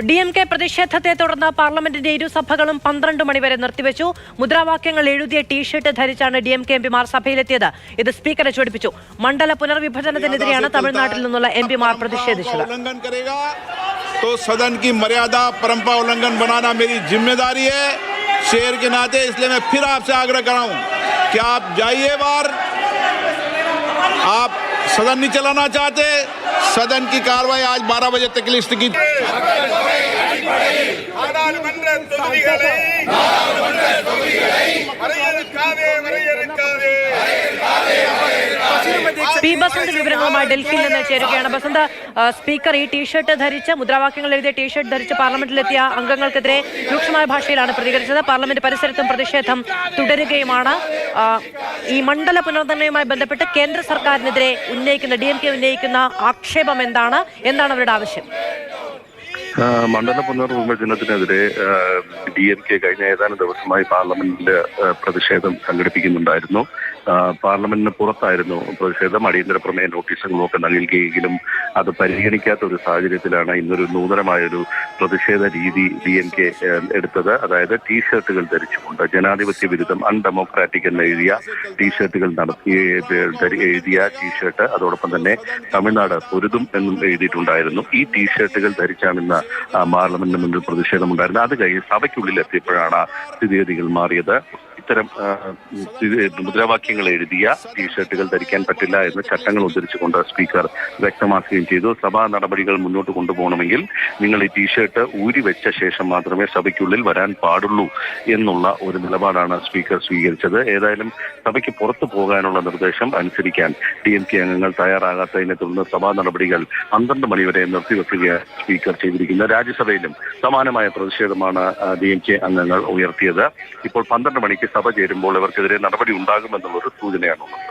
DMK പ്രതിഷേധത്തെ തുടർന്ന് പാർലമെന്റിന്റെ ഇരുസഭകളും 12 മണിവരെ നിർത്തിവെച്ചു. മുദ്രാവാക്യങ്ങൾ എഴുതിയ ടീഷർട്ട് ധരിച്ചാണ് DMK എംപിമാർ സഭയിലെത്തിയത്. ഇത് സ്പീക്കറെ ചൊടിപ്പിച്ചു. മണ്ഡല പുനർവിഭജനത്തിനെതിരെയാണ് തമിഴ്നാട്ടിൽ നിന്നുള്ള എംപിമാർ പ്രതിഷേധിച്ചത്. तो सदन की मर्यादा परंपरा उल्लंघन बनाना मेरी जिम्मेदारी है शेर के नाते, इसलिए मैं फिर आपसे आग्रह कर रहा हूं कि आप जाइए बाहर। आप सदन नहीं चलाना चाहते, सदन की कार्रवाई आज 12 बजे तक लिस्ट की। പി ബസന്ത് വിവരങ്ങളുമായി ഡൽഹിയിൽ നിന്ന് ചേരുകയാണ്. ബസന്ത്, സ്പീക്കർ ഈ ടീഷർട്ട് ധരിച്ച് മുദ്രാവാക്യങ്ങൾ എഴുതിയ ടീഷർട്ട് ധരിച്ച് പാർലമെന്റിലെത്തിയ അംഗങ്ങൾക്കെതിരെ രൂക്ഷമായ ഭാഷയിലാണ് പ്രതികരിച്ചത്. പാർലമെന്റ് പരിസരത്തും പ്രതിഷേധം തുടരുകയുമാണ്. ഈ മണ്ഡല പുനർനിർണയവുമായി ബന്ധപ്പെട്ട് കേന്ദ്ര സർക്കാരിനെതിരെ ഉന്നയിക്കുന്ന DMK ഉന്നയിക്കുന്ന ആക്ഷേപം എന്താണ് അവരുടെ ആവശ്യം? മണ്ഡല പുനർവിഭജനത്തിനെതിരെ DMK കഴിഞ്ഞ ഏതാനും ദിവസമായി പാർലമെന്റിൽ പ്രതിഷേധം സംഘടിപ്പിക്കുന്നുണ്ടായിരുന്നു. പാർലമെന്റിന് പുറത്തായിരുന്നു പ്രതിഷേധം. അടിയന്തര പ്രമേയ നോട്ടീസുകളൊക്കെ നൽകുകയെങ്കിലും അത് പരിഗണിക്കാത്ത ഒരു സാഹചര്യത്തിലാണ് ഇന്നൊരു നൂതനമായൊരു പ്രതിഷേധ രീതി DMK എടുത്തത്. അതായത് ടീഷർട്ടുകൾ ധരിച്ചുകൊണ്ട് ജനാധിപത്യ വിരുദ്ധം അൺഡെമോക്രാറ്റിക് എന്ന് എഴുതിയ ടീഷർട്ടുകൾ എഴുതിയ ടീഷർട്ട്, അതോടൊപ്പം തന്നെ തമിഴ്നാട് പൊരുതും എന്നും എഴുതിയിട്ടുണ്ടായിരുന്നു. ഈ ടീഷർട്ടുകൾ ധരിച്ചാണ് ഇന്ന് പാർലമെന്റിന് മുന്നിൽ പ്രതിഷേധമുണ്ടായിരുന്നത്. അത് കഴിഞ്ഞ് സഭയ്ക്കുള്ളിൽ എത്തിയപ്പോഴാണ് സ്ഥിതിഗതികൾ മാറിയത്. ഇത്തരം മുദ്രാവാക്യങ്ങൾ എഴുതിയ ടീഷർട്ടുകൾ ധരിക്കാൻ പറ്റില്ല എന്ന് ചട്ടങ്ങൾ ഉദ്ധരിച്ചുകൊണ്ട് സ്പീക്കർ വ്യക്തമാക്കുകയും ചെയ്തു. സഭാ നടപടികൾ മുന്നോട്ട് കൊണ്ടുപോകണമെങ്കിൽ നിങ്ങൾ ഈ ടീഷർട്ട് ഊരി വെച്ച ശേഷം മാത്രമേ സഭയ്ക്കുള്ളിൽ വരാൻ പാടുള്ളൂ എന്നുള്ള ഒരു നിലപാടാണ് സ്പീക്കർ സ്വീകരിച്ചത്. ഏതായാലും സഭയ്ക്ക് പുറത്തു പോകാനുള്ള നിർദ്ദേശം അനുസരിക്കാൻ DMK അംഗങ്ങൾ തയ്യാറാകാത്തതിനെ തുടർന്ന് സഭാ നടപടികൾ 12 മണിവരെ നിർത്തിവെക്കുകയാണ് സ്പീക്കർ ചെയ്തിരിക്കുന്നത്. രാജ്യസഭയിലും സമാനമായ പ്രതിഷേധമാണ് DMK അംഗങ്ങൾ ഉയർത്തിയത്. ഇപ്പോൾ 12 മണിക്ക് സഭ ചേരുമ്പോൾ ഇവർക്കെതിരെ നടപടി ഉണ്ടാകുമെന്നുള്ളൊരു സൂചനയാണുള്ളത്.